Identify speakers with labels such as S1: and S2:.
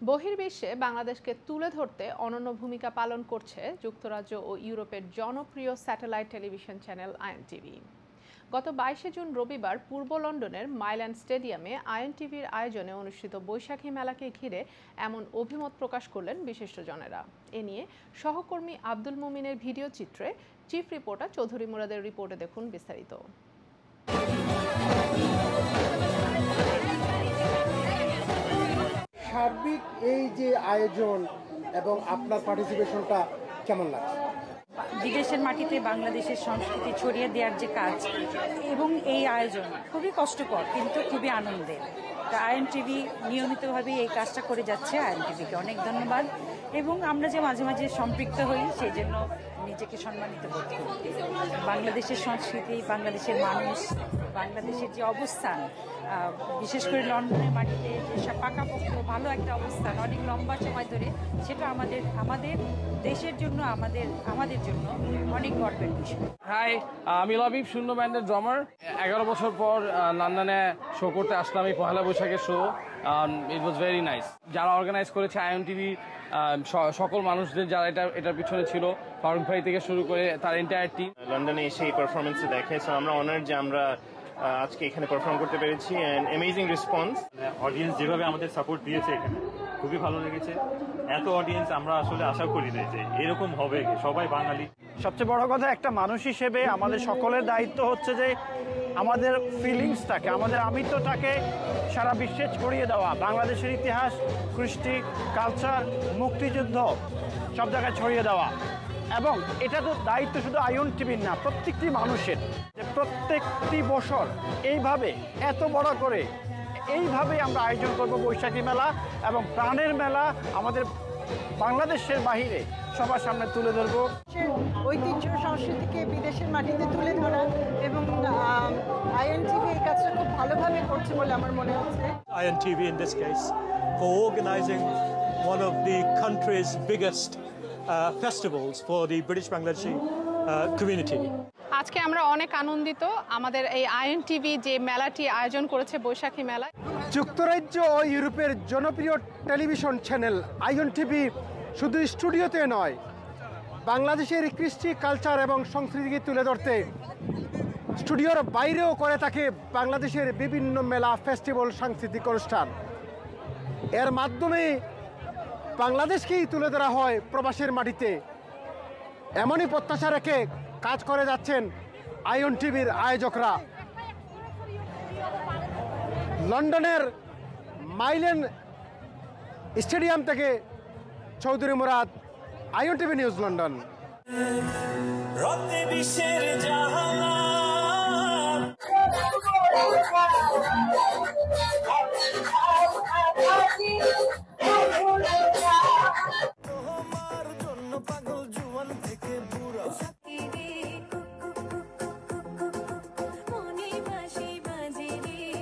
S1: বহির্বিশ্বে বাংলাদেশকে তুলে ধরতে অনন্য ভূমিকা পালন করছে যুক্তরাজ্য ও ইউরোপের জনপ্রিয় স্যাটেলাইট টেলিভিশন চ্যানেল আইএনটিভি। গত 22 জুন রবিবার পূর্ব লন্ডনের মাইল্যান্ড স্টেডিয়ামে আইএনটিভির আয়োজনে অনুষ্ঠিত বৈশাখী মেলাকে ঘিরে এমন অভিমত প্রকাশ করলেন বিশিষ্টজনেরা। এ নিয়ে সহকর্মী আব্দুল মুমিনের ভিডিও চিত্রে চিফ রিপোর্টার চৌধুরী মুরাদের রিপোর্টে দেখুন বিস্তারিত।
S2: সার্বিক এই যে আয়োজন এবং আপনার পার্টিসিপেশনটা কেমন লাগছে?
S3: বিদেশের মাটিতে বাংলাদেশের সংস্কৃতি ছড়িয়ে দেওয়ার যে কাজ এবং এই আয়োজন খুবই কষ্টকর কিন্তু খুবই আনন্দের। তা আইএনটিভি নিয়মিতভাবে এই কাজটা করে যাচ্ছে, আইএনটিভিকে অনেক ধন্যবাদ। এবং আমরা যে মাঝে মাঝে সম্পৃক্ত হই সেই জন্য নিজেকে সম্মানিত বোধ করি। বাংলাদেশের সংস্কৃতি, বাংলাদেশের মানুষ, বাংলাদেশের যে অবস্থান, বিশেষ করে লন্ডনের মাটিতে যেসব পাকাপোক্ত ভালো একটা অবস্থান অনেক লম্বা সময় ধরে, সেটা আমাদের দেশের জন্য আমাদের জন্য অনেক গর্বের বিষয়।
S4: হাই, আমি লবিব, শূন্য ব্যান্ডের ড্রামার। 11 বছর পর লন্ডনে শো করতে আসলাম, এই পহেলা বৈশাখের show. It was very nice. যারা অর্গানাইজ করেছে আইএনটিভি, সকল মানুষদের যারা এটার পিছনে ছিল, ফারুক ভাই থেকে শুরু করে তার এন্টায়ার টিম।
S5: লন্ডনে এসে এই পারফরমেন্স দেখে, সো আমরা অনার যে আমরা আজকে এখানে পারফর্ম করতে পেরেছি। And amazing response.
S6: অডিয়েন্স যেভাবে আমাদের সাপোর্ট দিয়েছে এখানে খুবই ভালো লেগেছে। এত অডিয়েন্স আমরা আসলে আশা করি না যে এরকম হবে। সবাই বাঙালি।
S7: সবচেয়ে বড় কথা, একটা মানুষ হিসেবে আমাদের সকলের দায়িত্ব হচ্ছে যে আমাদের ফিলিংসটাকে, আমাদের আমিত্বটাকে সারা বিশ্বে ছড়িয়ে দেওয়া। বাংলাদেশের ইতিহাস, কৃষ্টি, কালচার, মুক্তিযুদ্ধ সব জায়গায় ছড়িয়ে দেওয়া। এবং এটা তো দায়িত্ব শুধু আইএনটিভির না, প্রত্যেকটি মানুষের, যে প্রত্যেকটি বছর এইভাবে এত বড় করে এইভাবে আমরা আয়োজন করব বৈশাখী মেলা এবং প্রাণের মেলা আমাদের বাংলাদেশের বাহিরে সবার সামনে তুলে ধরবো।
S8: ঐতিহ্য সংস্কৃতিকে বিদেশের মাটিতে তুলে ধরা এবং আইএনটিভি এই কাজটা খুব ভালোভাবে করছে বলে আমার মনে হচ্ছে।
S9: INTV in this case for organizing one of the country's biggest festivals for the British Bangladeshi community.
S1: আজকে আমরা অনেক আনন্দিত। আমাদের এই আইএনটিভি যে মেলাটি আয়োজন করেছে বৈশাখী মেলা,
S2: যুক্তরাজ্য ও ইউরোপের জনপ্রিয় টেলিভিশন চ্যানেল আইএনটিভি শুধু স্টুডিওতে নয়, বাংলাদেশের কৃষ্টি, কালচার এবং সংস্কৃতিকে তুলে ধরতে স্টুডিওর বাইরেও করে থাকে বাংলাদেশের বিভিন্ন মেলা, ফেস্টিভ্যাল, সাংস্কৃতিক অনুষ্ঠান। এর মাধ্যমে বাংলাদেশকেই তুলে ধরা হয় প্রবাসের মাটিতে। এমনই প্রত্যাশা রেখে কাজ করে যাচ্ছেন আইএনটিভির আয়োজকরা। লন্ডনের মাইল্যান্ড স্টেডিয়াম থেকে চৌধুরী মুরাদ, আইএনটিভি নিউজ, লন্ডন।